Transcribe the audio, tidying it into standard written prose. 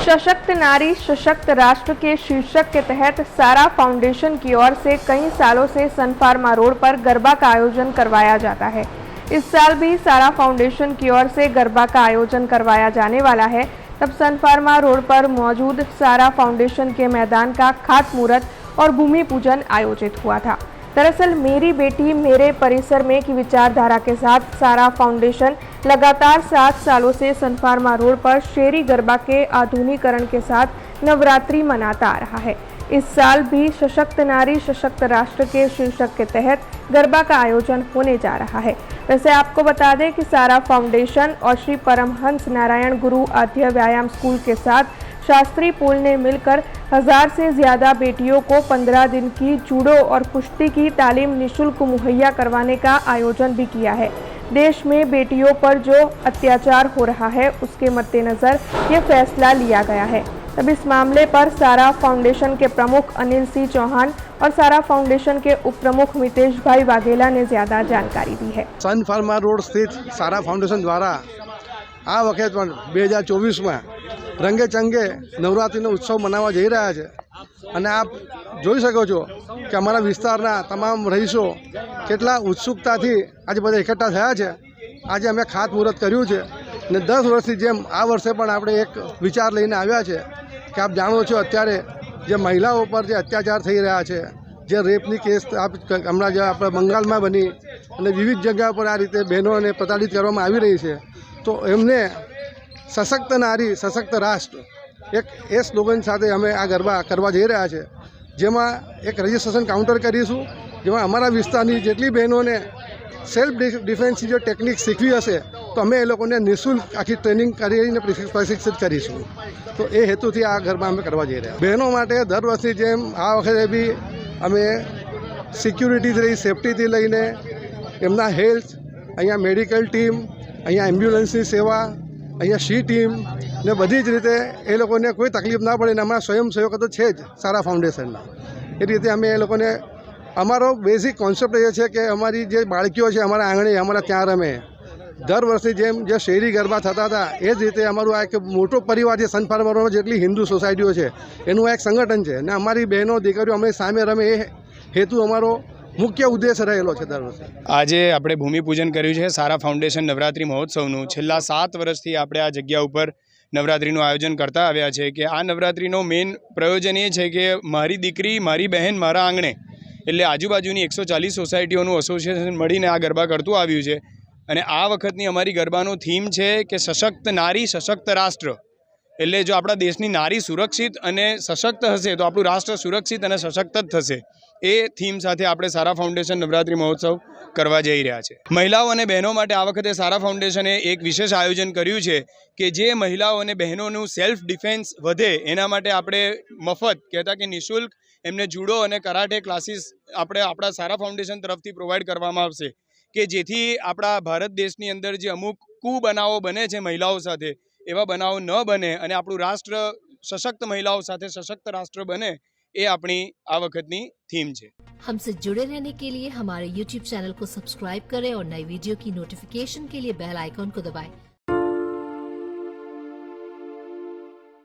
सशक्त नारी सशक्त राष्ट्र के शीर्षक के तहत सारा फाउंडेशन की ओर से कई सालों से सन फार्मा रोड पर गरबा का आयोजन करवाया जाता है। इस साल भी सारा फाउंडेशन की ओर से गरबा का आयोजन करवाया जाने वाला है। तब सन फार्मा रोड पर मौजूद सारा फाउंडेशन के मैदान का खातमुहूर्त और भूमि पूजन आयोजित हुआ था। दरअसल मेरी बेटी मेरे परिसर में की विचारधारा के साथ सारा फाउंडेशन लगातार 7 सालों से सन फार्मा रोड पर शेरी गरबा के आधुनिकीकरण के साथ नवरात्रि मनाता आ रहा है। इस साल भी सशक्त नारी सशक्त राष्ट्र के शीर्षक के तहत गरबा का आयोजन होने जा रहा है। वैसे आपको बता दें कि सारा फाउंडेशन और श्री परमहंस नारायण गुरु आद्य व्यायाम स्कूल के साथ शास्त्री पुल ने मिलकर 1000 से ज़्यादा बेटियों को 15 दिन की जूडो और कुश्ती की तालीम निःशुल्क मुहैया करवाने का आयोजन भी किया है। देश में बेटियों पर जो अत्याचार हो रहा है उसके मद्देनज़र ये फैसला लिया गया है। तब इस मामले पर सारा फाउंडेशन के प्रमुख अनिल सिंह चौहान और सारा फाउंडेशन के उप प्रमुख मितेश भाई वाघेला ने ज़्यादा जानकारी दी है। सन फार्मा रोड स्थित सारा फाउंडेशन द्वारा आ वखत 2024 में रंगे चंगे नवरात्रिનો उत्सव मनावा जई रह्या छे અને આપ જોઈ શકો છો કે અમારા વિસ્તારના તમામ રહીશો કેટલા ઉત્સુકતાથી આજે બધા એકઠા થયા છે। આજે અમે ખાતમુહૂર્ત કર્યું છે અને 10 વર્ષથી જેમ આ વર્ષે પણ આપણે એક વિચાર લઈને આવ્યા છે કે આપ જાણો છો અત્યારે જે મહિલાઓ પર જે અત્યાચાર થઈ રહ્યા છે, જે રેપની કેસ હમણાં જે આપણે બંગાળમાં બની અને વિવિધ જગ્યા પર આ રીતે બહેનોને પ્રતાડિત કરવામાં આવી રહી છે, તો એમને सशक्त नारी सशक्त राष्ट्र एक ए स्लोगन साथ अमे आ गरबा करवा जई रह्या छे, जेमां एक रजिस्ट्रेशन काउंटर करीशुं, जेमां अमारा विस्तारनी जेटली बहनों ने सेल्फ डिफेन्स जो टेक्निक शीखवी हशे तो अमे ए लोकोने निःशुल्क आखी ट्रेनिंग करीने प्रशिक्षित करीशुं। तो ए हेतुथी आ गरबा अमे करवा जई रह्या। बहनों माटे दर वर्षनी जेम आ वखते बी अमे सिक्योरिटी रही सेफ्टीथी लईने एमना हेल्थ, अहींया मेडिकल टीम, अहींया एम्ब्युलन्सनी सेवा, अहींया शी टीम ने बधी ज रीते ए लोकोने कोई तकलीफ ना पड़े। अमरा स्वयंसेवक तो है ज सारा फाउंडेशनना, ए रीते अमे ए लोकोने अमारो बेसिक कॉन्सेप्ट ए छे कि अमारी जे बाळकीओ छे अमारा आंगणे अमारा त्यां रमे। दर वर्षे जेम जे शेरी गरबा थता था ए ज रीते अमारुं आ एक मोटो परिवार जे सन फार्मा जेटली हिंदू सोसायटीओ छे एनुं आ एक संगठन छे ने अमारी बहनों दीकरीओ अमे सामे रमे ए हेतु अमारो मुख्य उद्देश्य रहेलो है। दर वर्षे आज आपणे भूमिपूजन कर्युं छे सारा फाउंडेशन नवरात्रि महोत्सवनुं। छेल्ला 7 वर्षथी आपणे आ जग्या उपर नवरात्रिनुं आयोजन करता आव्या छे कि आ नवरात्रिनो मेन प्रयोजन ए छे कि मारी दीकरी मारी बहन मारा आंगणे, एटले आजुबाजुनी 140 सोसायटीओनुं एसोसिएशन मळीने आ गरबा करतुं आव्युं छे। अने आ वखतनी अमारी गरबानो थीम छे कि सशक्त नारी सशक्त राष्ट्र। एटले जो आपणा देशनी नारी सुरक्षित अने सशक्त हशे तो आपणुं राष्ट्र सुरक्षित अने सशक्त ज थशे। ए थीम साथे आपणे सारा फाउंडेशन नवरात्रि महोत्सव करवा जई रह्या छे। महिलाओं अने बहनों माटे आ वखते सारा फाउंडेशने एक विशेष आयोजन कर्युं छे कि जे महिलाओं अने बहनोनुं सेल्फ डिफेन्स वधे एना माटे आपणे मफत कहेता कि निःशुल्क एमने जूडो अने कराटे क्लासीस आपणे आपणा सारा फाउंडेशन तरफथी प्रोवाइड करवामां आवशे कि जेथी आपणा भारत देशनी अंदर जे अमुक कुबनावो बने छे महिलाओं साथे एवा बनावो न बने अने आपणुं राष्ट्र सशक्त महिलाओं साथे सशक्त राष्ट्र बने, ये अपनी आ वखतनी थीम है। हमसे जुड़े रहने के लिए हमारे YouTube चैनल को सब्सक्राइब करें और नई वीडियो की नोटिफिकेशन के लिए बेल आइकॉन को दबाएं।